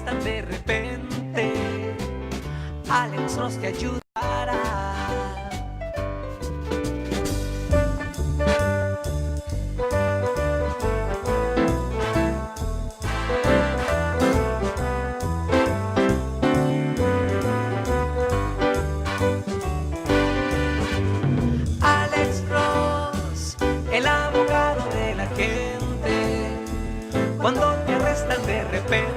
arrestan de repente, Alex Cross te ayudará. Alex Cross, el abogado de la gente, cuando te arrestan de repente,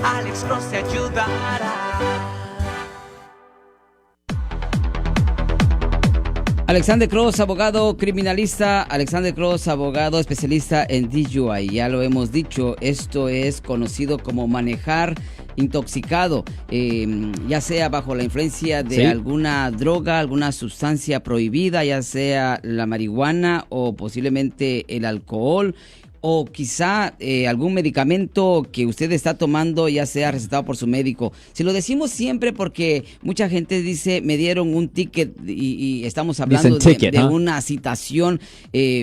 Alex Cross te ayudará. Alexander Cross, abogado criminalista. Alexander Cross, abogado especialista en DUI. Ya lo hemos dicho, esto es conocido como manejar intoxicado, ya sea bajo la influencia de alguna droga, alguna sustancia prohibida, ya sea la marihuana o posiblemente el alcohol, o quizá algún medicamento que usted está tomando, ya sea recetado por su médico. Se lo decimos siempre porque mucha gente dice, me dieron un ticket, y estamos hablando de una citación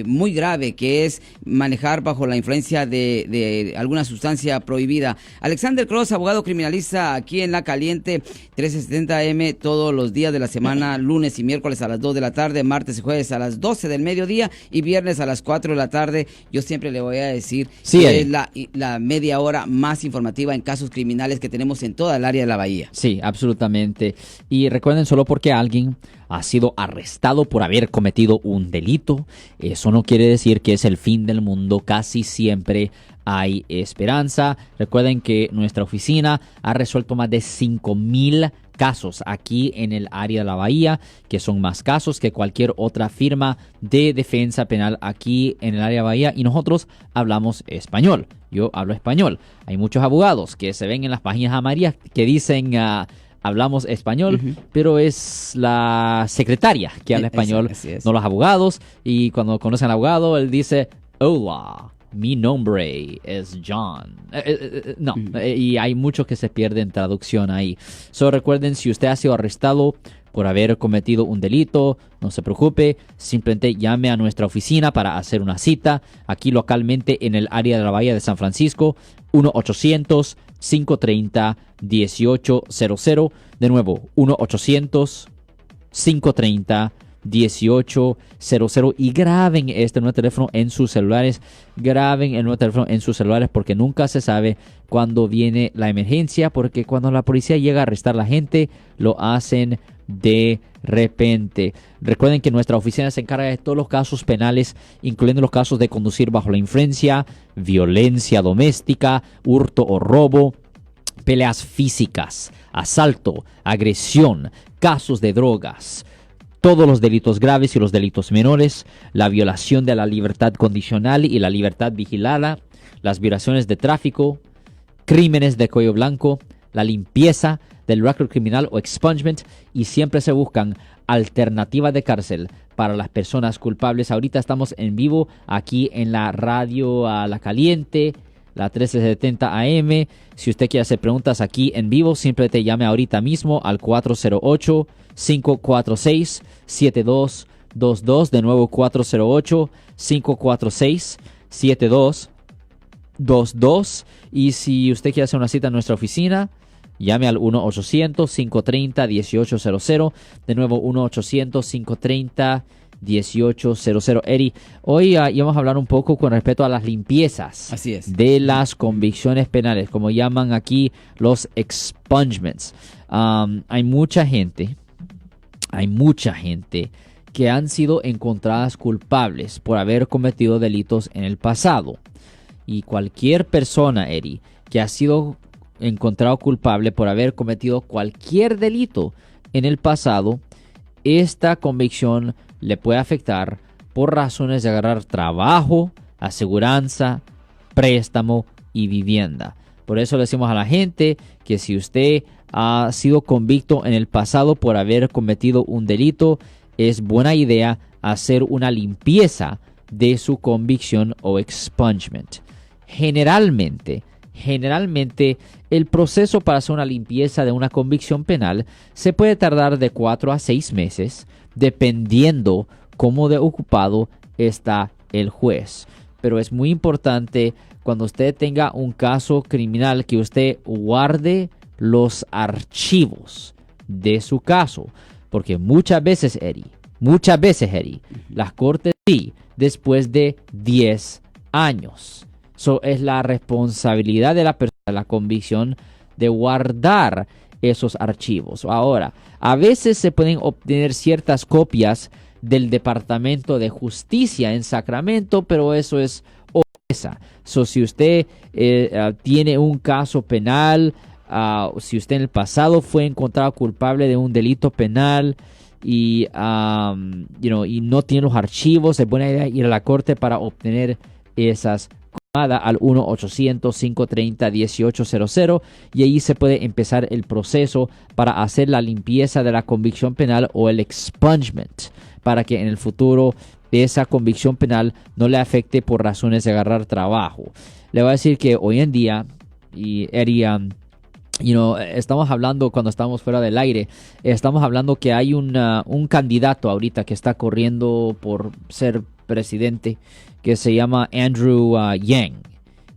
muy grave, que es manejar bajo la influencia de alguna sustancia prohibida. Alexander Cross, abogado criminalista, aquí en La Caliente, 1370 AM, todos los días de la semana, lunes y miércoles a las 2 de la tarde, martes y jueves a las 12 del mediodía y viernes a las 4 de la tarde. Yo siempre le voy a decir que es la media hora más informativa en casos criminales que tenemos en toda el área de la Bahía. Sí, absolutamente. Y recuerden, solo porque alguien ha sido arrestado por haber cometido un delito, eso no quiere decir que es el fin del mundo. Casi siempre hay esperanza. Recuerden que nuestra oficina ha resuelto más de 5,000 casos aquí en el área de la Bahía, que son más casos que cualquier otra firma de defensa penal aquí en el área de la Bahía, y nosotros hablamos español. Yo hablo español. Hay muchos abogados que se ven en las páginas amarillas que dicen hablamos español, pero es la secretaria que habla español, así es. No los abogados. Y cuando conocen al abogado, él dice, hola, mi nombre es John. Y hay muchos que se pierden traducción ahí. So, recuerden, si usted ha sido arrestado por haber cometido un delito, no se preocupe, simplemente llame a nuestra oficina para hacer una cita aquí localmente en el área de la Bahía de San Francisco, 1-800-530-1800. De nuevo, 1-800-530-1800. Y graben este nuevo teléfono en sus celulares. Graben el nuevo teléfono en sus celulares, porque nunca se sabe cuándo viene la emergencia, porque cuando la policía llega a arrestar a la gente, lo hacen de repente. Recuerden que nuestra oficina se encarga de todos los casos penales, incluyendo los casos de conducir bajo la influencia, violencia doméstica, hurto o robo, peleas físicas, asalto, agresión, casos de drogas, todos los delitos graves y los delitos menores, la violación de la libertad condicional y la libertad vigilada, las violaciones de tráfico, crímenes de cuello blanco, la limpieza del récord criminal o expungement, y siempre se buscan alternativas de cárcel para las personas culpables. Ahorita estamos en vivo aquí en la radio a La Caliente, la 1370 AM. Si usted quiere hacer preguntas aquí en vivo, simplemente llame ahorita mismo al 408-546-7222. De nuevo, 408-546-7222. Y si usted quiere hacer una cita en nuestra oficina, llame al 1-800-530-1800. De nuevo, 1-800-530-1800. Eddie, hoy íbamos a hablar un poco con respecto a las limpiezas. Así es. De las convicciones penales, como llaman aquí los expungements. Hay mucha gente que han sido encontradas culpables por haber cometido delitos en el pasado. Y cualquier persona, Eddie, que ha sido encontrado culpable por haber cometido cualquier delito en el pasado, esta convicción le puede afectar por razones de agarrar trabajo, aseguranza, préstamo y vivienda. Por eso le decimos a la gente que si usted ha sido convicto en el pasado por haber cometido un delito, es buena idea hacer una limpieza de su convicción o expungement. Generalmente, el proceso para hacer una limpieza de una convicción penal se puede tardar de 4 a 6 meses, dependiendo cómo de ocupado está el juez. pero es muy importante cuando usted tenga un caso criminal que usted guarde los archivos de su caso, porque muchas veces, Eddie, las cortes sí, después de 10 años. So, es la responsabilidad de la persona, la convicción, de guardar esos archivos. Ahora, a veces se pueden obtener ciertas copias del Departamento de Justicia en Sacramento, pero eso es esa. So, si usted tiene un caso penal, si usted en el pasado fue encontrado culpable de un delito penal y no tiene los archivos, es buena idea ir a la corte para obtener esas. Llamada al 1-800-530-1800 y ahí se puede empezar el proceso para hacer la limpieza de la convicción penal o el expungement, para que en el futuro esa convicción penal no le afecte por razones de agarrar trabajo. Le voy a decir que hoy en día, y Eddie, estamos hablando cuando estamos fuera del aire, estamos hablando que hay un candidato ahorita que está corriendo por ser presidente que se llama Andrew Yang,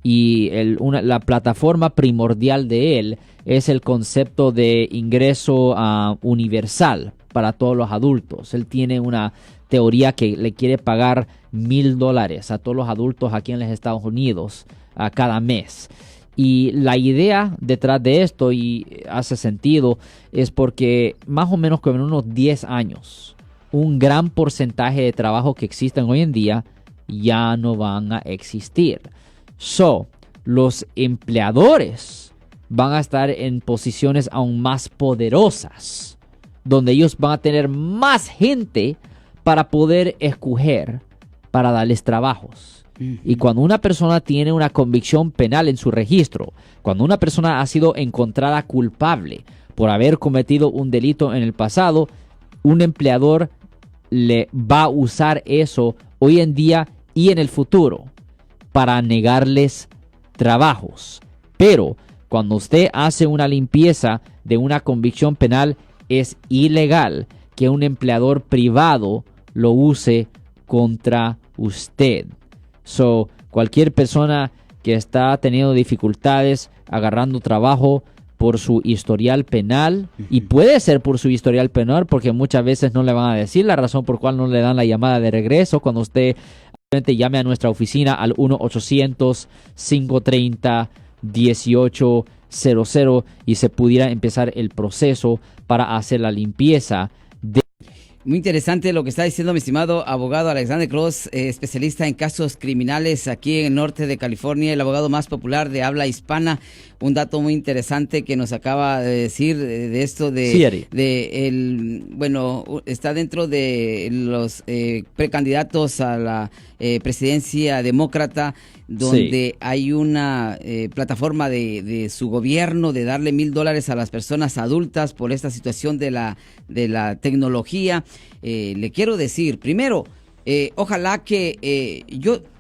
y la plataforma primordial de él es el concepto de ingreso universal para todos los adultos. Él tiene una teoría que le quiere pagar $1,000 a todos los adultos aquí en los Estados Unidos cada mes. Y la idea detrás de esto, y hace sentido, es porque más o menos como en unos 10 años, un gran porcentaje de trabajo que existen hoy en día ya no van a existir. So, los empleadores van a estar en posiciones aún más poderosas, donde ellos van a tener más gente para poder escoger para darles trabajos. Y cuando una persona tiene una convicción penal en su registro, cuando una persona ha sido encontrada culpable por haber cometido un delito en el pasado, un empleador le va a usar eso hoy en día y en el futuro para negarles trabajos. Pero cuando usted hace una limpieza de una convicción penal, es ilegal que un empleador privado lo use contra usted. So, cualquier persona que está teniendo dificultades agarrando trabajo por su historial penal, y puede ser por su historial penal porque muchas veces no le van a decir la razón por cual no le dan la llamada de regreso, cuando usted llame a nuestra oficina al 1-800-530-1800 y se pudiera empezar el proceso para hacer la limpieza. Muy interesante lo que está diciendo mi estimado abogado Alexander Cross, especialista en casos criminales aquí en el norte de California, el abogado más popular de habla hispana. Un dato muy interesante que nos acaba de decir de esto está dentro de los precandidatos a la presidencia demócrata, donde hay una plataforma de su gobierno de darle $1,000 a las personas adultas por esta situación de la tecnología. Le quiero decir, primero, ojalá que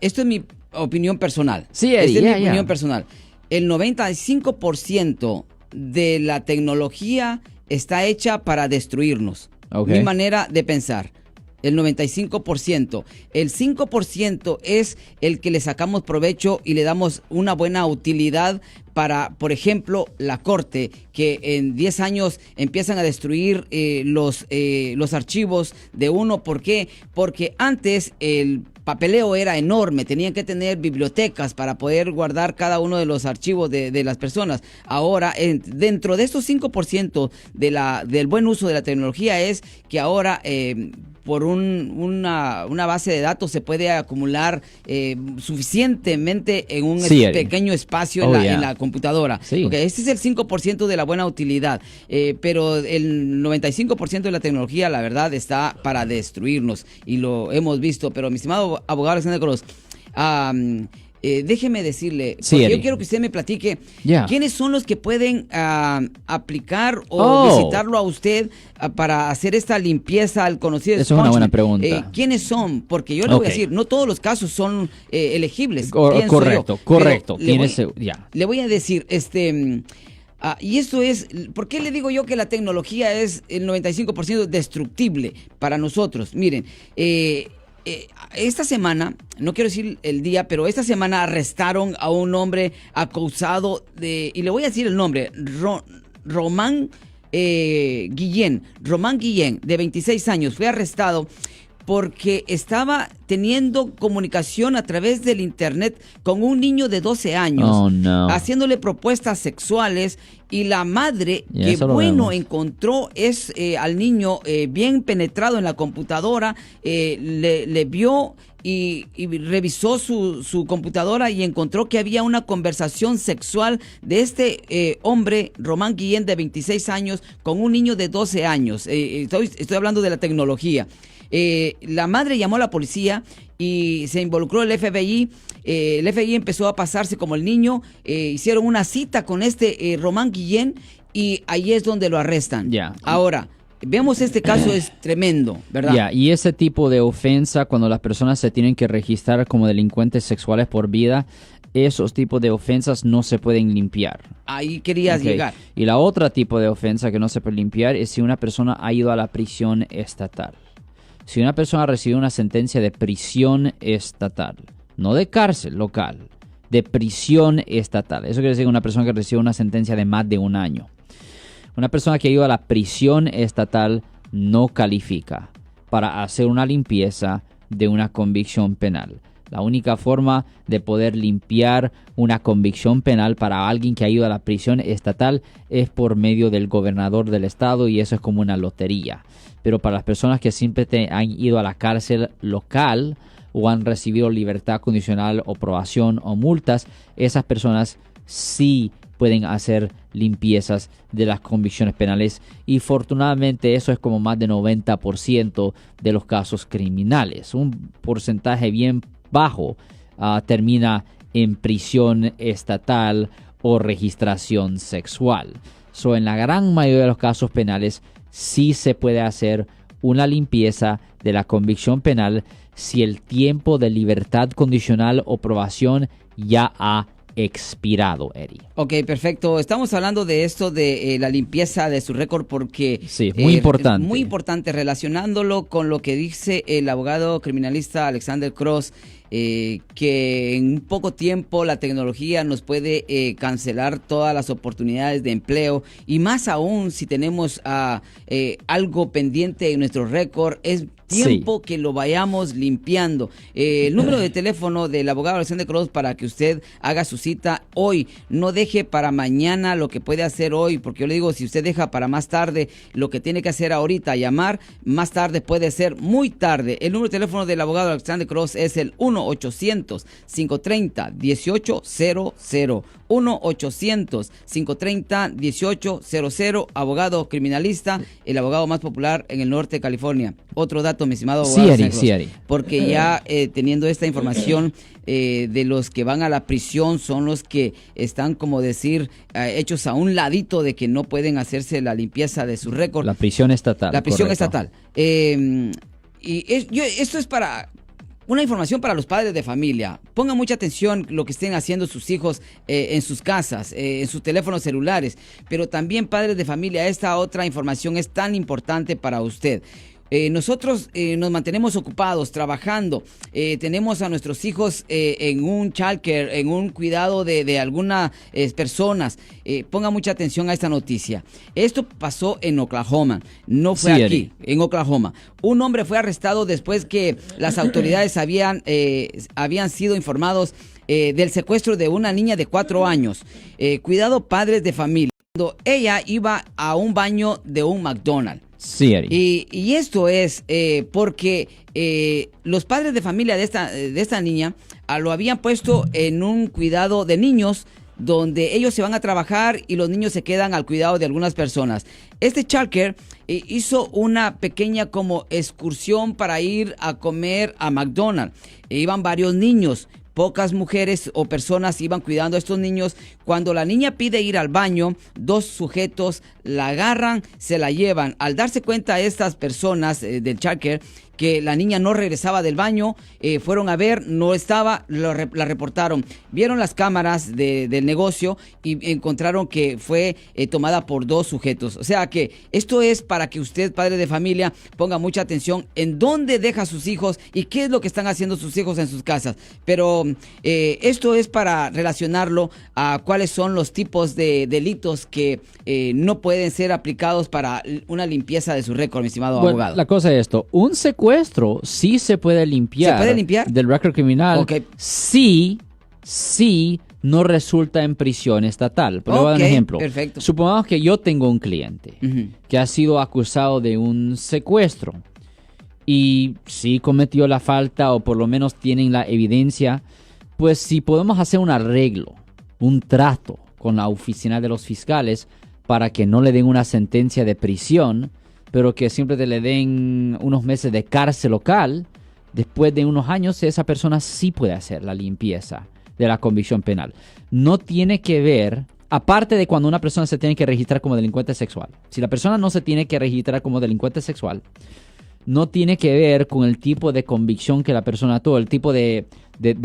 esto es mi opinión personal. Sí, Eddie, esta es mi opinión personal. El 95% de la tecnología está hecha para destruirnos. Okay. Mi manera de pensar. El 95%. El 5% es el que le sacamos provecho y le damos una buena utilidad para, por ejemplo, la corte, que en 10 años empiezan a destruir los archivos de uno. ¿Por qué? Porque antes el papeleo era enorme, tenían que tener bibliotecas para poder guardar cada uno de los archivos de las personas. Ahora, dentro de estos 5% del buen uso de la tecnología es que ahora por una base de datos se puede acumular suficientemente en un pequeño espacio en la computadora. Sí. Okay, este es el 5% de la buena utilidad, pero el 95% de la tecnología, la verdad, está para destruirnos y lo hemos visto. Pero mi estimado abogado Alexander Cross, déjeme decirle, porque yo quiero que usted me platique quiénes son los que pueden aplicar o visitarlo a usted para hacer esta limpieza al conocido. Eso es una buena pregunta. ¿Quiénes son? Porque yo le voy a decir, no todos los casos son elegibles. Correcto. Le voy a decir, y esto es, ¿por qué le digo yo que la tecnología es el 95% destructible para nosotros? Miren, esta semana, no quiero decir el día, pero esta semana arrestaron a un hombre acusado de, y le voy a decir el nombre, Román Guillén, de 26 años, fue arrestado porque estaba teniendo comunicación a través del internet con un niño de 12 años, haciéndole propuestas sexuales, y la madre, que bueno, encontró al niño bien penetrado en la computadora, le vio y revisó su computadora y encontró que había una conversación sexual de este hombre, Román Guillén, de 26 años, con un niño de 12 años. Estoy hablando de la tecnología. La madre llamó a la policía y se involucró el FBI. El FBI empezó a pasarse como el niño. Hicieron una cita con Román Guillén y ahí es donde lo arrestan. Ahora, vemos este caso, es tremendo, ¿verdad? Y ese tipo de ofensa, cuando las personas se tienen que registrar como delincuentes sexuales por vida, esos tipos de ofensas no se pueden limpiar. Ahí querías llegar. Y la otra tipo de ofensa que no se puede limpiar es si una persona ha ido a la prisión estatal. Si una persona recibe una sentencia de prisión estatal, no de cárcel local, de prisión estatal. Eso quiere decir una persona que recibe una sentencia de más de 1 año. Una persona que ha ido a la prisión estatal no califica para hacer una limpieza de una convicción penal. La única forma de poder limpiar una convicción penal para alguien que ha ido a la prisión estatal es por medio del gobernador del estado, y eso es como una lotería. Pero para las personas que siempre han ido a la cárcel local o han recibido libertad condicional o probación o multas, esas personas sí pueden hacer limpiezas de las convicciones penales, y afortunadamente eso es como más de 90% de los casos criminales. Un porcentaje bien bajo termina en prisión estatal o registración sexual. En la gran mayoría de los casos penales sí se puede hacer una limpieza de la convicción penal si el tiempo de libertad condicional o probación ya ha expirado, Eddie. Ok, perfecto. Estamos hablando de esto de la limpieza de su récord porque... Sí, muy importante. Muy importante, relacionándolo con lo que dice el abogado criminalista Alexander Cross, que en un poco tiempo la tecnología nos puede cancelar todas las oportunidades de empleo, y más aún si tenemos algo pendiente en nuestro récord. Es tiempo que lo vayamos limpiando. El número de teléfono del abogado Alexander Cross para que usted haga su cita hoy. No deje para mañana lo que puede hacer hoy, porque yo le digo, si usted deja para más tarde lo que tiene que hacer ahorita, llamar, más tarde puede ser muy tarde. El número de teléfono del abogado Alexander Cross es el 1-800-530-1800. 1-800-530-1800. Abogado criminalista, el abogado más popular en el norte de California. Otro dato, mi estimado abogado, porque ya teniendo esta información de los que van a la prisión, son los que están, como decir, hechos a un ladito de que no pueden hacerse la limpieza de su récord. La prisión estatal. La prisión estatal. Esto es para... una información para los padres de familia. Pongan mucha atención lo que estén haciendo sus hijos en sus casas, en sus teléfonos celulares. Pero también, padres de familia, esta otra información es tan importante para usted. Nosotros nos mantenemos ocupados, trabajando. Tenemos a nuestros hijos en un childcare, en un cuidado de algunas personas. Ponga mucha atención a esta noticia. Esto pasó en Oklahoma, no fue aquí, en Oklahoma. Un hombre fue arrestado después que las autoridades habían sido informados del secuestro de una niña de 4 años. Cuidado, padres de familia. Cuando ella iba a un baño de un McDonald's. Y esto es porque los padres de familia de esta niña lo habían puesto en un cuidado de niños, donde ellos se van a trabajar y los niños se quedan al cuidado de algunas personas. Este childcare hizo una pequeña como excursión para ir a comer a McDonald's. Iban varios niños. Pocas mujeres o personas iban cuidando a estos niños. Cuando la niña pide ir al baño, 2 sujetos la agarran, se la llevan. Al darse cuenta estas personas del childcare que la niña no regresaba del baño, fueron a ver, no estaba, la reportaron. Vieron las cámaras del negocio y encontraron que fue tomada por 2 sujetos. O sea que esto es para que usted, padre de familia, ponga mucha atención en dónde deja a sus hijos y qué es lo que están haciendo sus hijos en sus casas. Pero esto es para relacionarlo a cuáles son los tipos de delitos que no pueden ser aplicados para una limpieza de su récord, mi estimado abogado. La cosa es esto, un secuestro sí se puede limpiar. ¿Se puede limpiar? Del récord criminal. Ok. Sí no resulta en prisión estatal. Pero voy a dar un ejemplo. Perfecto. Supongamos que yo tengo un cliente que ha sido acusado de un secuestro y sí cometió la falta o por lo menos tienen la evidencia, pues si podemos hacer un arreglo, un trato con la oficina de los fiscales para que no le den una sentencia de prisión, pero que siempre le den unos meses de cárcel local, después de unos años esa persona sí puede hacer la limpieza de la convicción penal. No tiene que ver, aparte de cuando una persona se tiene que registrar como delincuente sexual. Si la persona no se tiene que registrar como delincuente sexual, no tiene que ver con el tipo de convicción que la persona tuvo, el tipo de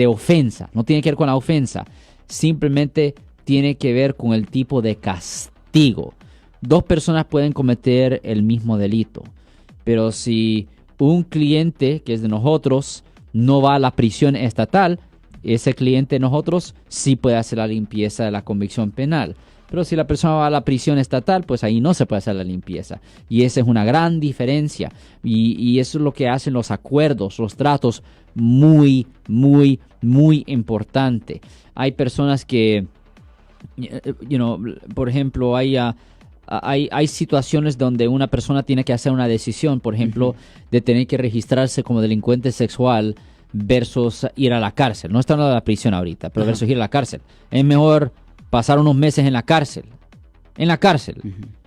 ofensa. No tiene que ver con la ofensa. Simplemente tiene que ver con el tipo de castigo. 2 personas pueden cometer el mismo delito. Pero si un cliente que es de nosotros no va a la prisión estatal, ese cliente de nosotros sí puede hacer la limpieza de la convicción penal. Pero si la persona va a la prisión estatal, pues ahí no se puede hacer la limpieza. Y esa es una gran diferencia. Y eso es lo que hacen los acuerdos, los tratos, muy, muy, muy importante. Hay personas que, por ejemplo, hay situaciones donde una persona tiene que hacer una decisión, por ejemplo, de tener que registrarse como delincuente sexual versus ir a la cárcel. No está hablando de la prisión ahorita, pero versus ir a la cárcel. Es mejor pasar unos meses en la cárcel,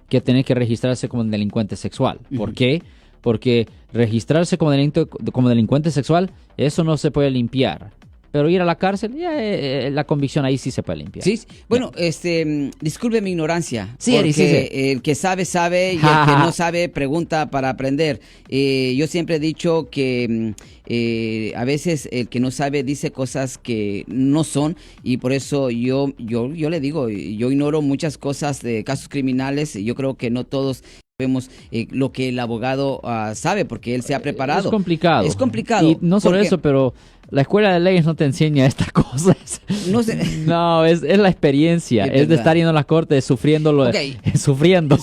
que tener que registrarse como delincuente sexual. ¿Por qué? Porque registrarse como delincuente sexual, eso no se puede limpiar. Pero ir a la cárcel, la convicción ahí sí se puede limpiar. Sí, bueno, disculpe mi ignorancia. Sí, porque sí. el que sabe, sabe, y el que no sabe, pregunta para aprender. Yo siempre he dicho que a veces el que no sabe dice cosas que no son, y por eso yo le digo, yo ignoro muchas cosas de casos criminales, y yo creo que no todos vemos lo que el abogado sabe, porque él se ha preparado. Es complicado. Es complicado. Y no solo porque, eso, pero la escuela de leyes no te enseña estas cosas. No sé. No, es la experiencia. Es de estar yendo a las cortes, sufriendo. Sufriendo.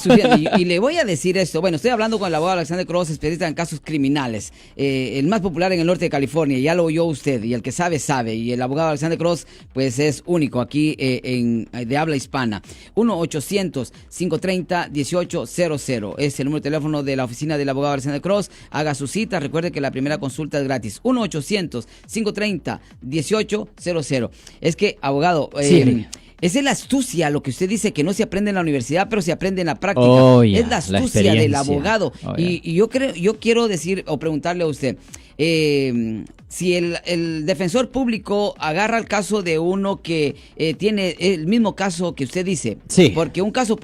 Y le voy a decir esto. Bueno, estoy hablando con el abogado Alexander Cross, especialista en casos criminales. El más popular en el norte de California. Ya lo oyó usted. Y el que sabe, sabe. Y el abogado Alexander Cross, pues es único aquí de habla hispana. 1-800-530-1800. Es el número de teléfono de la oficina del abogado Alexander Cross. Haga su cita. Recuerde que la primera consulta es gratis. 1-800-530-1800. Es que, abogado, esa es la astucia, lo que usted dice, que no se aprende en la universidad, pero se aprende en la práctica. Es la astucia del abogado. Y yo quiero decir o preguntarle a usted, si el defensor público agarra el caso de uno que tiene el mismo caso que usted dice, porque un caso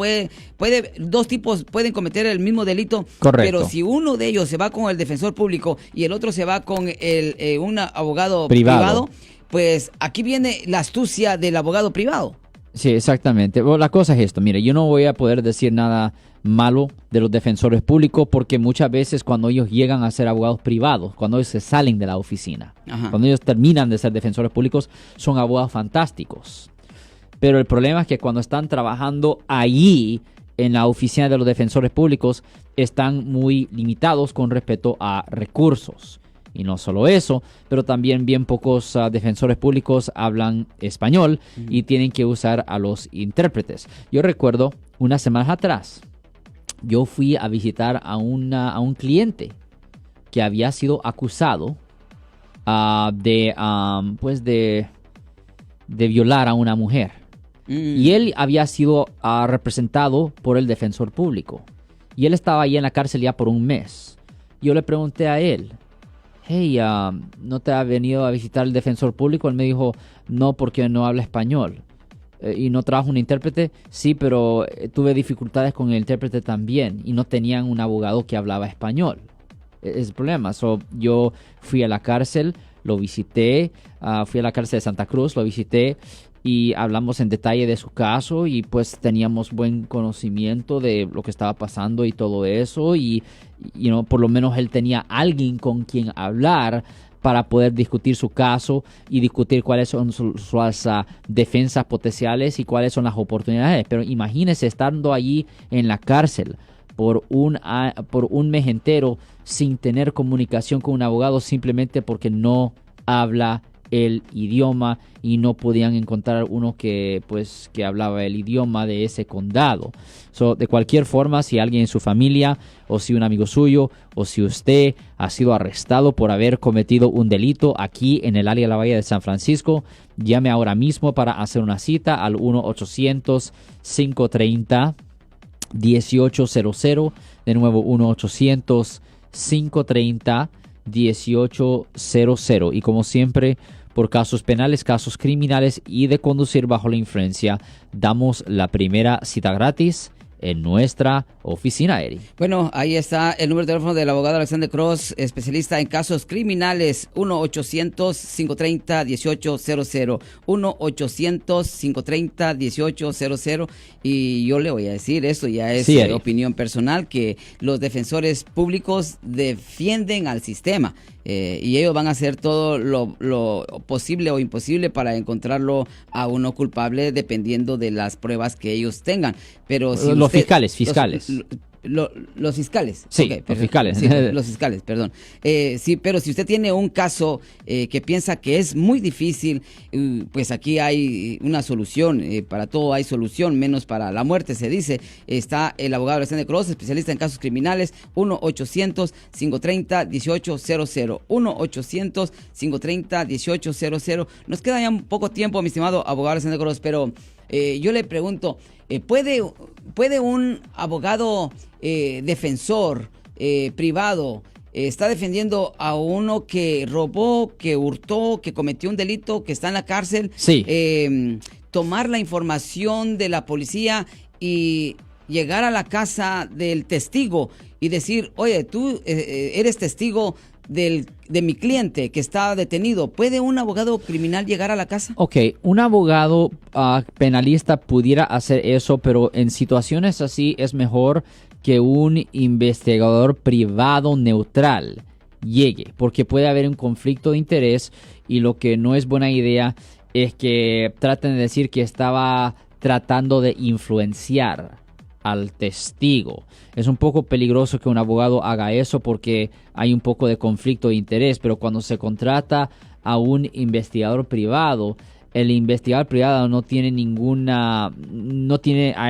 dos tipos pueden cometer el mismo delito, correcto, pero si uno de ellos se va con el defensor público y el otro se va con un abogado privado, pues aquí viene la astucia del abogado privado. Sí, exactamente. Bueno, la cosa es esto, mire, yo no voy a poder decir nada malo de los defensores públicos porque muchas veces cuando ellos llegan a ser abogados privados, cuando ellos se salen de la oficina, cuando ellos terminan de ser defensores públicos, son abogados fantásticos. Pero el problema es que cuando están trabajando allí en la oficina de los defensores públicos, están muy limitados con respecto a recursos. Y no solo eso, pero también bien pocos defensores públicos hablan español y tienen que usar a los intérpretes. Yo recuerdo unas semanas atrás, yo fui a visitar a un cliente que había sido acusado de violar a una mujer. Y él había sido representado por el defensor público. Y él estaba ahí en la cárcel ya por un mes. Yo le pregunté a él, hey, ¿no te ha venido a visitar el defensor público? Él me dijo, no, porque no habla español. ¿Y no trabaja un intérprete? Sí, pero tuve dificultades con el intérprete también. Y no tenían un abogado que hablaba español. es el problema. So, yo fui a la cárcel, lo visité, fui a la cárcel de Santa Cruz, lo visité y hablamos en detalle de su caso y pues teníamos buen conocimiento de lo que estaba pasando y todo eso y por lo menos él tenía alguien con quien hablar para poder discutir su caso y discutir cuáles son sus defensas potenciales y cuáles son las oportunidades. Pero imagínese estando allí en la cárcel por un mes entero sin tener comunicación con un abogado simplemente porque no habla el idioma y no podían encontrar uno que hablaba el idioma de ese condado. So, de cualquier forma, si alguien en su familia o si un amigo suyo o si usted ha sido arrestado por haber cometido un delito aquí en el área de la Bahía de San Francisco, llame ahora mismo para hacer una cita al 1-800-530-1800. De nuevo, 1-800-530-1800. Y como siempre, por casos penales, casos criminales y de conducir bajo la influencia, damos la primera cita gratis en nuestra oficina, Eri. Bueno, ahí está el número de teléfono del abogado Alexander Cross, especialista en casos criminales, 1-800-530-1800, 1-800-530-1800. Y yo le voy a decir, esto ya es opinión personal, que los defensores públicos defienden al sistema. Y ellos van a hacer todo lo posible o imposible para encontrarlo a uno culpable dependiendo de las pruebas que ellos tengan. Pero si los fiscales. Los fiscales. Sí, okay, los fiscales. Sí, los fiscales, perdón. Sí, pero si usted tiene un caso que piensa que es muy difícil, pues aquí hay una solución. Para todo hay solución, menos para la muerte, se dice. Está el abogado Alexander Cross, especialista en casos criminales, 1-800-530-1800. 1-800-530-1800. Nos queda ya un poco tiempo, mi estimado abogado Alexander Cross, pero yo le pregunto, ¿puede un abogado defensor privado está defendiendo a uno que robó, que hurtó, que cometió un delito, que está en la cárcel? Sí. Tomar la información de la policía y llegar a la casa del testigo y decir, oye, tú eres testigo de mi cliente que está detenido. ¿Puede un abogado criminal llegar a la casa? Ok, un abogado penalista pudiera hacer eso, pero en situaciones así es mejor que un investigador privado neutral llegue, porque puede haber un conflicto de interés y lo que no es buena idea es que traten de decir que estaba tratando de influenciar al testigo. Es un poco peligroso que un abogado haga eso porque hay un poco de conflicto de interés, pero cuando se contrata a un investigador privado, el investigador privado a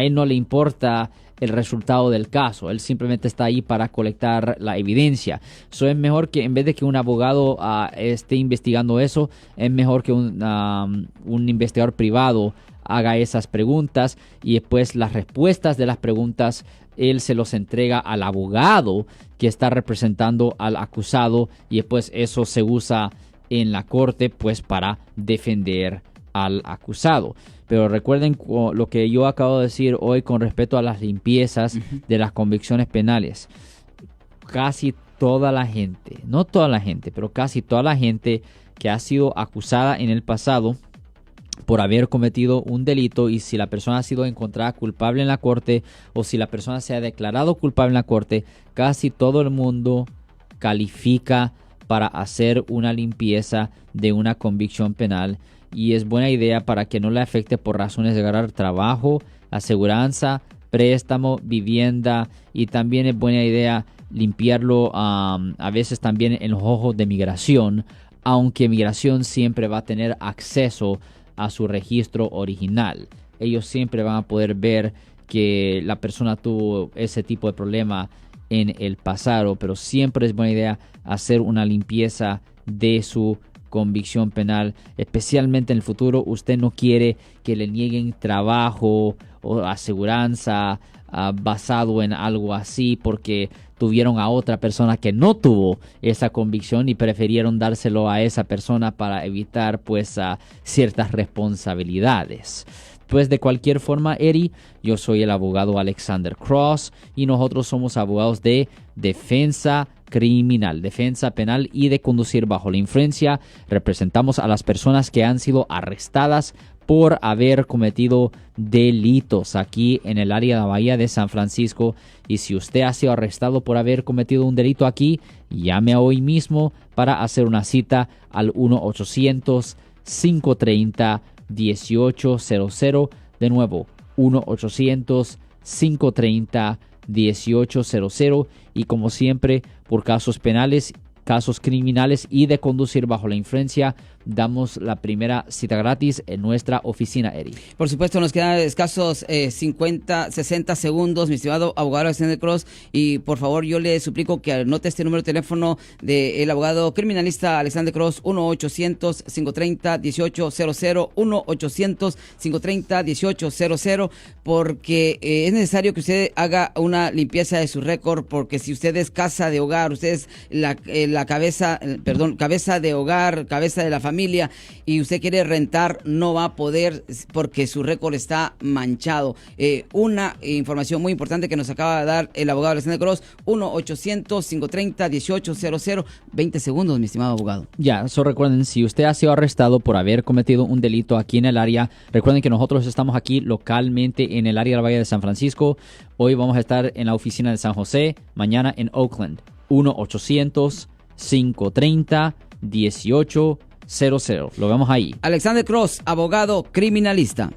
él no le importa el resultado del caso, él simplemente está ahí para colectar la evidencia. So, es mejor que en vez de que un abogado esté investigando eso, es mejor que un investigador privado haga esas preguntas y después las respuestas de las preguntas él se los entrega al abogado que está representando al acusado y después eso se usa en la corte pues para defender al acusado. Pero recuerden lo que yo acabo de decir hoy con respecto a las limpiezas de las convicciones penales. Casi toda la gente, no toda la gente, pero casi toda la gente que ha sido acusada en el pasado por haber cometido un delito, y si la persona ha sido encontrada culpable en la corte o si la persona se ha declarado culpable en la corte, casi todo el mundo califica para hacer una limpieza de una convicción penal, y es buena idea para que no le afecte por razones de ganar trabajo, aseguranza, préstamo, vivienda, y también es buena idea limpiarlo a veces también en los ojos de migración, aunque migración siempre va a tener acceso a su registro original. Ellos siempre van a poder ver que la persona tuvo ese tipo de problema en el pasado, pero siempre es buena idea hacer una limpieza de su convicción penal, especialmente en el futuro. Usted no quiere que le nieguen trabajo o aseguranza basado en algo así porque tuvieron a otra persona que no tuvo esa convicción y prefirieron dárselo a esa persona para evitar pues ciertas responsabilidades. Pues de cualquier forma, Eri, yo soy el abogado Alexander Cross y nosotros somos abogados de defensa, criminal, defensa penal y de conducir bajo la influencia. Representamos a las personas que han sido arrestadas por haber cometido delitos aquí en el área de la Bahía de San Francisco. Y si usted ha sido arrestado por haber cometido un delito aquí, llame hoy mismo para hacer una cita al 1-800-530-1800. De nuevo, 1-800-530-1800. Y como siempre, por casos penales, casos criminales y de conducir bajo la influencia, damos la primera cita gratis en nuestra oficina, Eddie. Por supuesto, nos quedan escasos 60 segundos, mi estimado abogado Alexander Cross, y por favor yo le suplico que anote este número de teléfono del abogado criminalista Alexander Cross, 1-800-530-1800, 1-800-530-1800, porque es necesario que usted haga una limpieza de su récord, porque si usted es casa de hogar, usted es la cabeza de hogar, cabeza de la familia, y usted quiere rentar, no va a poder porque su récord está manchado. Una información muy importante que nos acaba de dar el abogado Alexander Cross, 1-800-530-1800. 20 segundos, mi estimado abogado. Ya, eso recuerden, si usted ha sido arrestado por haber cometido un delito aquí en el área, recuerden que nosotros estamos aquí localmente en el área de la Bahía de San Francisco. Hoy vamos a estar en la oficina de San José, mañana en Oakland. 1-800-530-1800. Lo vemos ahí. Alexander Cross, abogado criminalista.